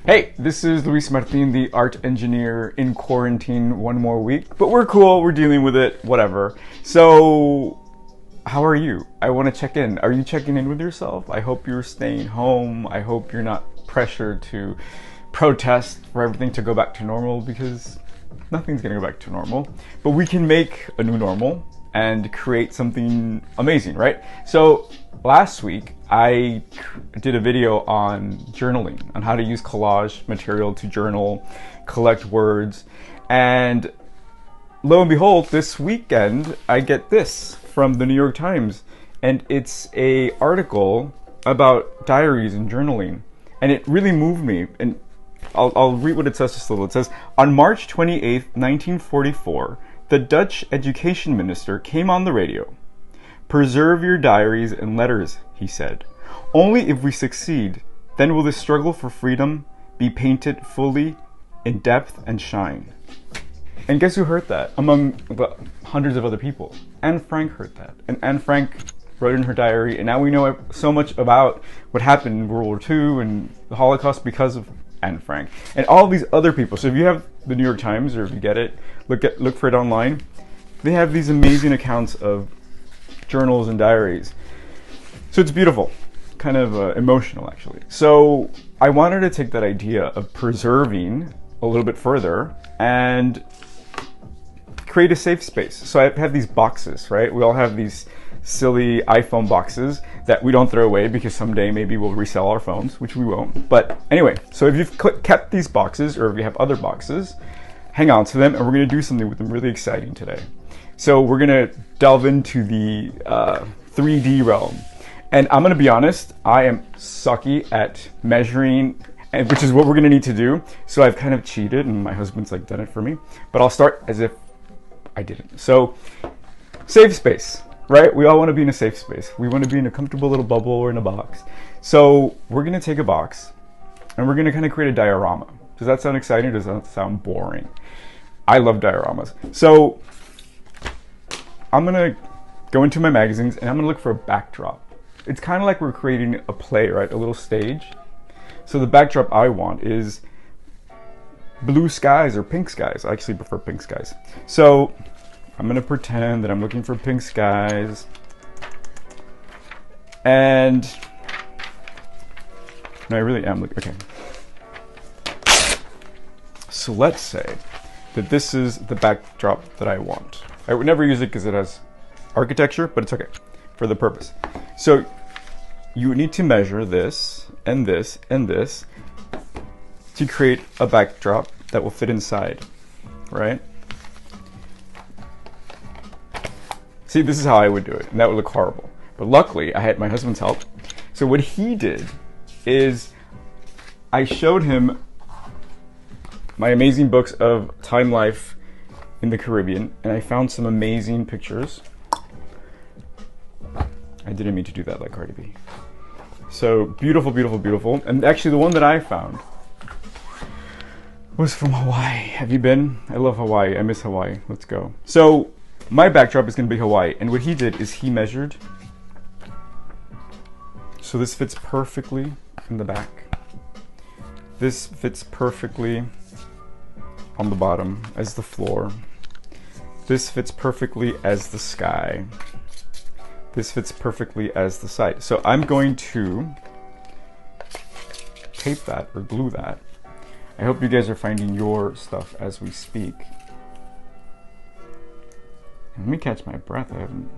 Hey, this is Luis Martin, the art engineer in quarantine one more week, but we're cool, we're dealing with it, whatever. So, how are you? I want to check in. Are you checking in with yourself? I hope you're staying home. I hope you're not pressured to protest for everything to go back to normal, because nothing's going to go back to normal. But we can make a new normal and create something amazing, right? So last week I did a video on journaling, on how to use collage material to journal, collect words, and lo and behold, this weekend I get this from the New York Times, and it's a article about diaries and journaling, and it really moved me. And I'll read what it says just a little. It says, on March 28th, 1944, the Dutch education minister came on the radio. "Preserve your diaries and letters," he said. "Only if we succeed, then will the struggle for freedom be painted fully in depth and shine." And guess who heard that? Among the hundreds of other people. Anne Frank heard that. And Anne Frank wrote in her diary, and now we know so much about what happened in World War II and the Holocaust because of Anne Frank. And all these other people. So if you have the New York Times, or if you get it, look for it online. They have these amazing accounts of journals and diaries. So it's beautiful. Kind of emotional, actually. So I wanted to take that idea of preserving a little bit further and create a safe space. So I have these boxes, right? We all have these silly iPhone boxes that we don't throw away because someday maybe we'll resell our phones, which we won't. But anyway, so if you've kept these boxes, or if you have other boxes, hang on to them, and we're going to do something with them really exciting today. So we're going to delve into the 3D realm. And I'm going to be honest, I am sucky at measuring, and which is what we're going to need to do. So I've kind of cheated, and my husband's like done it for me. But I'll start as if I didn't. So, safe space, right? We all want to be in a safe space. We want to be in a comfortable little bubble or in a box. So we're going to take a box, and we're going to kind of create a diorama. Does that sound exciting, or does that sound boring? I love dioramas. So I'm going to go into my magazines, and I'm going to look for a backdrop. It's kind of like we're creating a play, right? A little stage. So the backdrop I want is blue skies or pink skies. I actually prefer pink skies. So I'm going to pretend that I'm looking for pink skies. And no, I really am looking. Okay. So let's say that this is the backdrop that I want. I would never use it because it has architecture, but it's okay for the purpose. So you need to measure this and this and this to create a backdrop that will fit inside, right? See, this is how I would do it, and that would look horrible. But luckily, I had my husband's help. So what he did is I showed him my amazing books of time life in the Caribbean, and I found some amazing pictures. I didn't mean to do that like Cardi B. So beautiful, beautiful, beautiful. And actually the one that I found was from Hawaii. Have you been? I love Hawaii. I miss Hawaii. Let's go. So my backdrop is going to be Hawaii. And what he did is he measured. So this fits perfectly in the back. This fits perfectly on the bottom as the floor. This fits perfectly as the sky. This fits perfectly as the side. So I'm going to tape that or glue that. I hope you guys are finding your stuff as we speak. Let me catch my breath. I haven't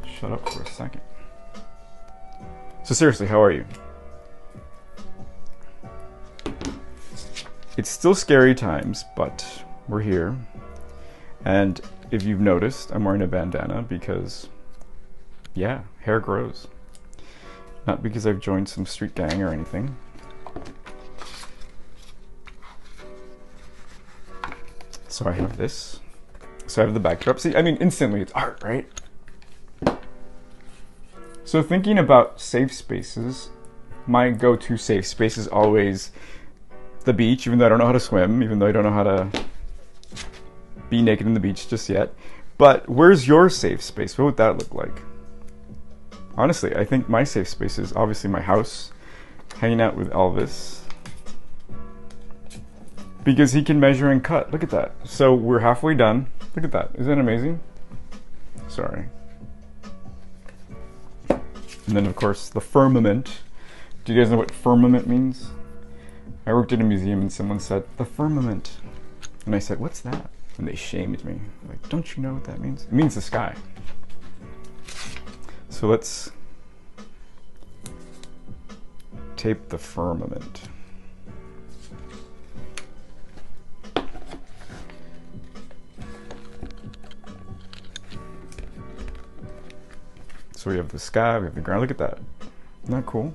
shut up for a second. So seriously, how are you? It's still scary times, but we're here. And if you've noticed, I'm wearing a bandana because, yeah, hair grows. Not because I've joined some street gang or anything. So I have this. So I have the backdrop. See, I mean, instantly it's art, right? So thinking about safe spaces, my go-to safe space is always the beach, even though I don't know how to swim, even though I don't know how to be naked in the beach just yet. But where's your safe space? What would that look like? Honestly, I think my safe space is obviously my house, hanging out with Elvis, because he can measure and cut. Look at that. So we're halfway done. Look at that. Isn't that amazing? Sorry. And then of course the firmament. Do you guys know what firmament means? I worked at a museum and someone said, the firmament. And I said, what's that? And they shamed me. Like, don't you know what that means? It means the sky. So let's tape the firmament. So we have the sky, we have the ground. Look at that. Isn't that cool?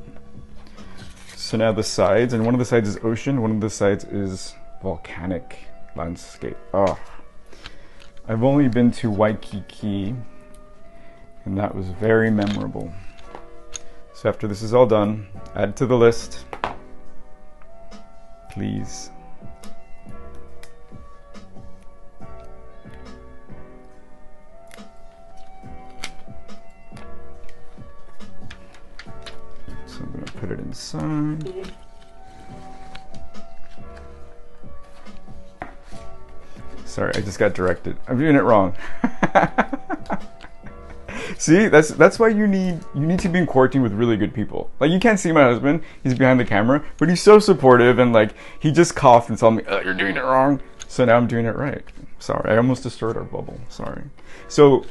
So now the sides, and one of the sides is ocean, one of the sides is volcanic landscape. Oh, I've only been to Waikiki, and that was very memorable. So after this is all done, add it to the list, please. So I'm gonna put it inside. Sorry, I just got directed. I'm doing it wrong. See, that's why you need to be in quarantine with really good people. Like, you can't see my husband, he's behind the camera, but he's so supportive, and like he just coughed and told me, oh, you're doing it wrong. So now I'm doing it right. Sorry, I almost destroyed our bubble. Sorry. So,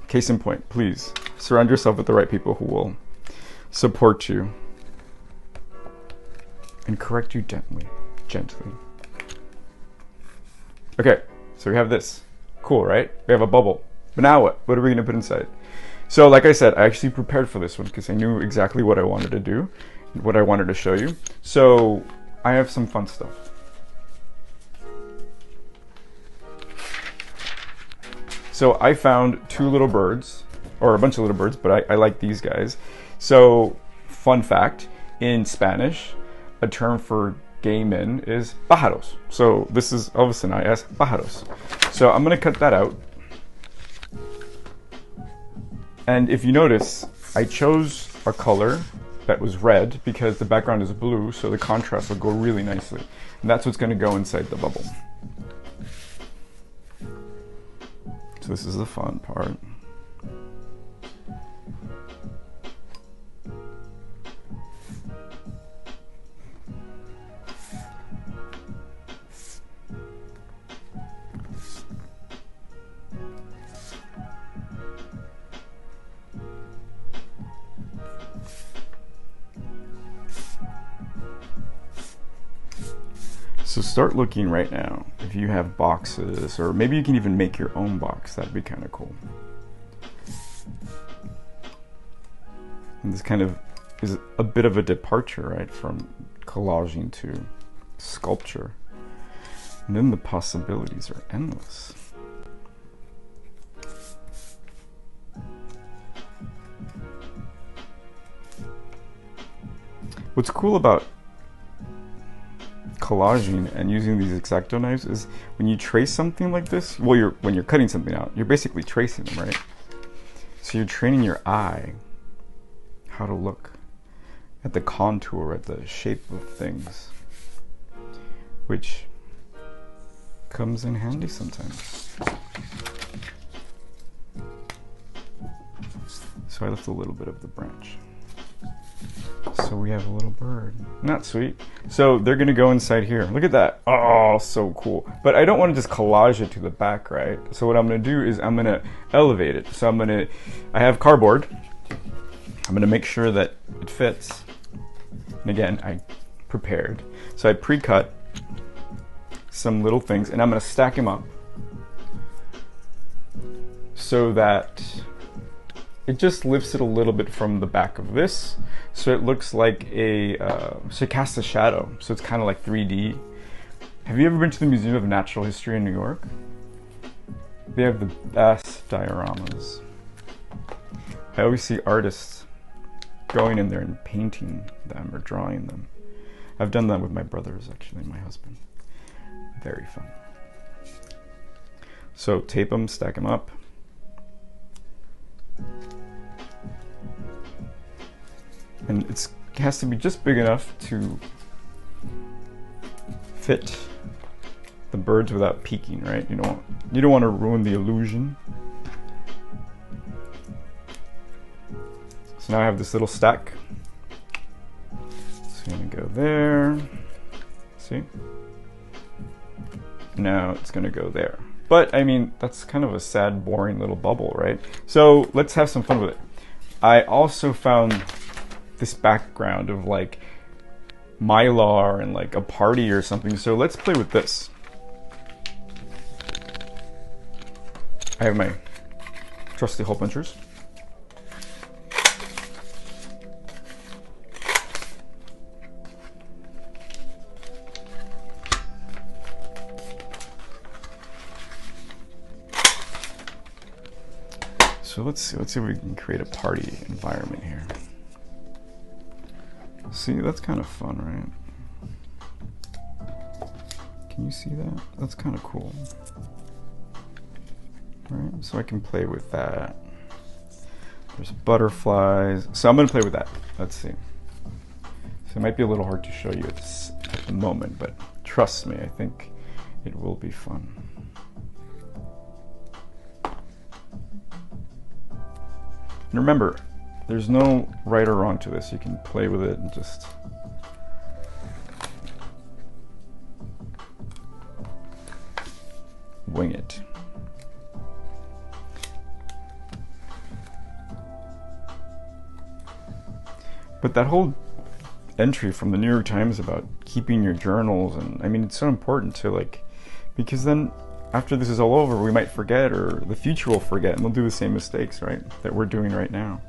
case in point, please surround yourself with the right people who will support you and correct you gently. Okay, so we have this. Cool, right? We have a bubble. But now what? What are we gonna put inside? So like I said, I actually prepared for this one because I knew exactly what I wanted to do, what I wanted to show you. So I have some fun stuff. So I found two little birds, or a bunch of little birds, but I like these guys. So fun fact, in Spanish, a term for gay men is pájaros. So this is Elvis and I as pájaros. So I'm gonna cut that out. And if you notice, I chose a color that was red because the background is blue, so the contrast will go really nicely. And that's what's gonna go inside the bubble. So this is the fun part. So start looking right now if you have boxes, or maybe you can even make your own box. That'd be kind of cool. And this kind of is a bit of a departure, right, from collaging to sculpture. And then the possibilities are endless. What's cool about collaging and using these X-Acto knives is when you trace something like this, well, when you're cutting something out, you're basically tracing them, right? So you're training your eye how to look at the contour, at the shape of things, which comes in handy sometimes. So I left a little bit of the branch. So we have a little bird. Not sweet. So they're gonna go inside here. Look at that. Oh, so cool. But I don't want to just collage it to the back, right? So what I'm gonna do is I'm gonna elevate it. So I have cardboard. I'm gonna make sure that it fits. And again, I prepared. So I pre-cut some little things, and I'm gonna stack them up so that it just lifts it a little bit from the back of this, so it looks like so it casts a shadow, so it's kind of like 3D. Have you ever been to the Museum of Natural History in New York? They have the best dioramas. I always see artists going in there and painting them or drawing them. I've done that with my brothers, actually, my husband. Very fun. So tape them, stack them up. And it has to be just big enough to fit the birds without peeking, right? You don't want to ruin the illusion. So now I have this little stack. It's gonna go there. See? Now it's gonna go there. But I mean, that's kind of a sad, boring little bubble, right? So let's have some fun with it. I also found this background of like Mylar and like a party or something. So let's play with this. I have my trusty hole punchers. So let's see if we can create a party environment here. See, that's kind of fun, right? Can you see that? That's kind of cool. Right, so I can play with that. There's butterflies. So I'm gonna play with that. Let's see. So it might be a little hard to show you at the moment, but trust me, I think it will be fun. And remember, there's no right or wrong to this. You can play with it and just wing it. But that whole entry from the New York Times about keeping your journals, and I mean, it's so important to like, because then after this is all over, we might forget, or the future will forget, and we'll do the same mistakes, right, that we're doing right now.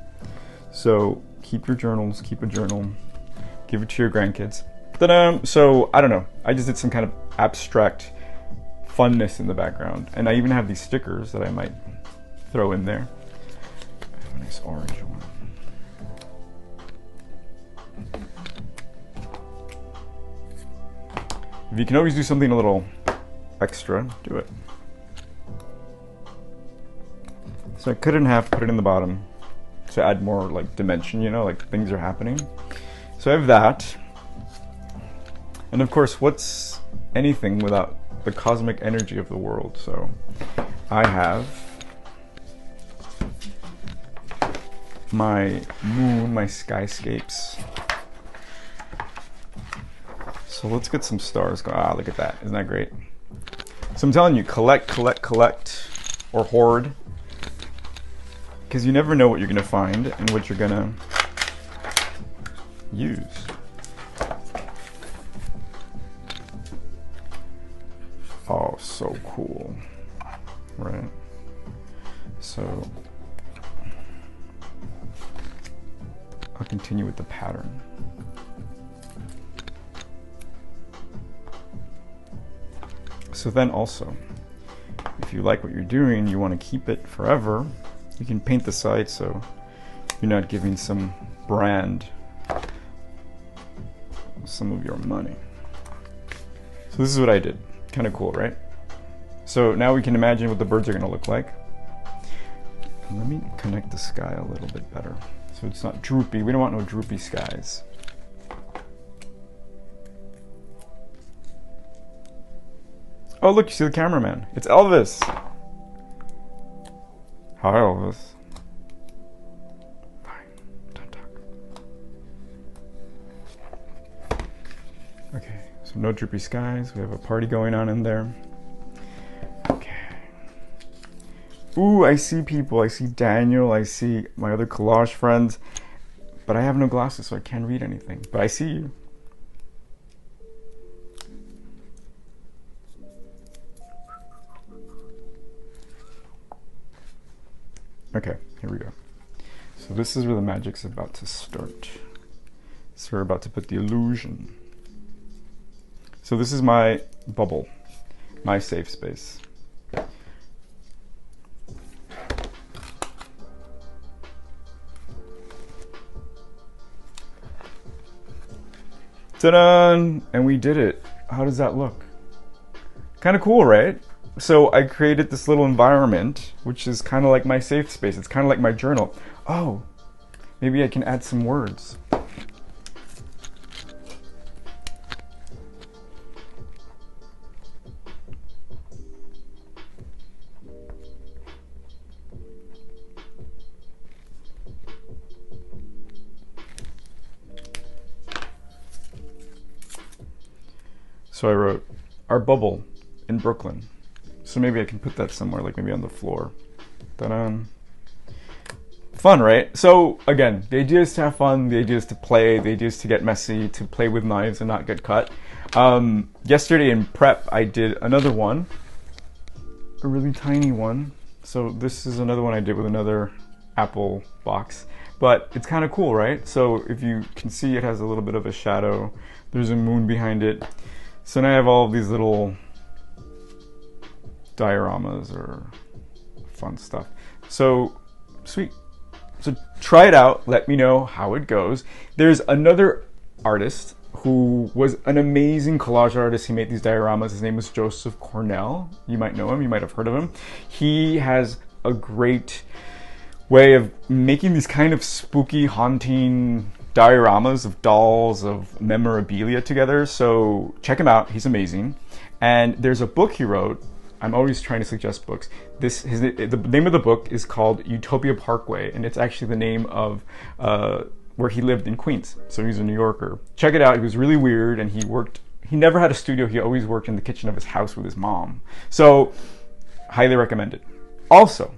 So keep your journals, keep a journal, give it to your grandkids. Ta-da! So I don't know, I just did some kind of abstract funness in the background, and I even have these stickers that I might throw in there. I have a nice orange one. If you can always do something a little extra, do it. So I cut it in half, put it in the bottom to add more like dimension, you know, like things are happening. So I have that. And of course, what's anything without the cosmic energy of the world? So I have my moon, my skyscapes. So let's get some stars going. Ah, look at that. Isn't that great? So I'm telling you, collect, collect, collect, or hoard. Because you never know what you're going to find and what you're going to use. Oh, so cool. Right? So I'll continue with the pattern. So then also, if you like what you're doing, you want to keep it forever, you can paint the side so you're not giving some brand some of your money. So this is what I did. Kind of cool, right? So now we can imagine what the birds are going to look like. And let me connect the sky a little bit better so it's not droopy. We don't want no droopy skies. Oh, look, you see the cameraman. It's Elvis. Hi, Elvis. Fine, don't talk. Okay, so no droopy skies. We have a party going on in there. Okay. Ooh, I see people. I see Daniel. I see my other collage friends. But I have no glasses, so I can't read anything. But I see you. Okay, here we go. So this is where the magic's about to start. So we're about to put the illusion. So this is my bubble, my safe space. Ta-da! And we did it. How does that look? Kind of cool, right? So I created this little environment, which is kind of like my safe space. It's kind of like my journal. Oh, maybe I can add some words. So I wrote, our bubble in Brooklyn. So maybe I can put that somewhere, like maybe on the floor. Ta-da. Fun, right? So again, the idea is to have fun, the idea is to play, the idea is to get messy, to play with knives and not get cut. Yesterday in prep, I did another one, a really tiny one. So this is another one I did with another Apple box, but it's kind of cool, right? So if you can see, it has a little bit of a shadow. There's a moon behind it. So now I have all of these little dioramas or fun stuff. So sweet. So try it out. Let me know how it goes. There's another artist who was an amazing collage artist. He made these dioramas. His name was Joseph Cornell. You might know him. You might have heard of him. He has a great way of making these kind of spooky, haunting dioramas of dolls, of memorabilia together. So check him out. He's amazing. And there's a book he wrote. I'm always trying to suggest books. The name of the book is called Utopia Parkway, and it's actually the name of where he lived in Queens. So he's a New Yorker. Check it out. He was really weird, and he never had a studio. He always worked in the kitchen of his house with his mom. So highly recommend it. Also,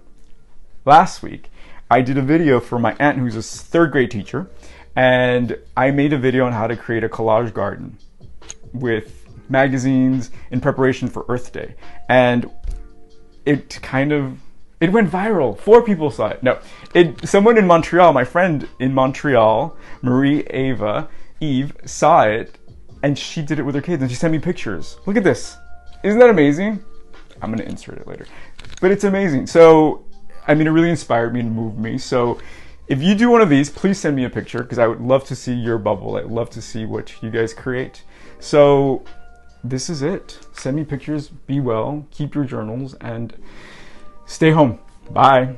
last week, I did a video for my aunt who's a third grade teacher, and I made a video on how to create a collage garden with magazines in preparation for Earth Day. And it went viral. 4 people saw it. No, someone in Montreal, my friend in Montreal, Eve, saw it, and she did it with her kids, and she sent me pictures. Look at this. Isn't that amazing? I'm gonna insert it later. But it's amazing. So, I mean, it really inspired me and moved me. So if you do one of these, please send me a picture, because I would love to see your bubble. I'd love to see what you guys create. So this is it. Send me pictures, be well, keep your journals, and stay home. Bye.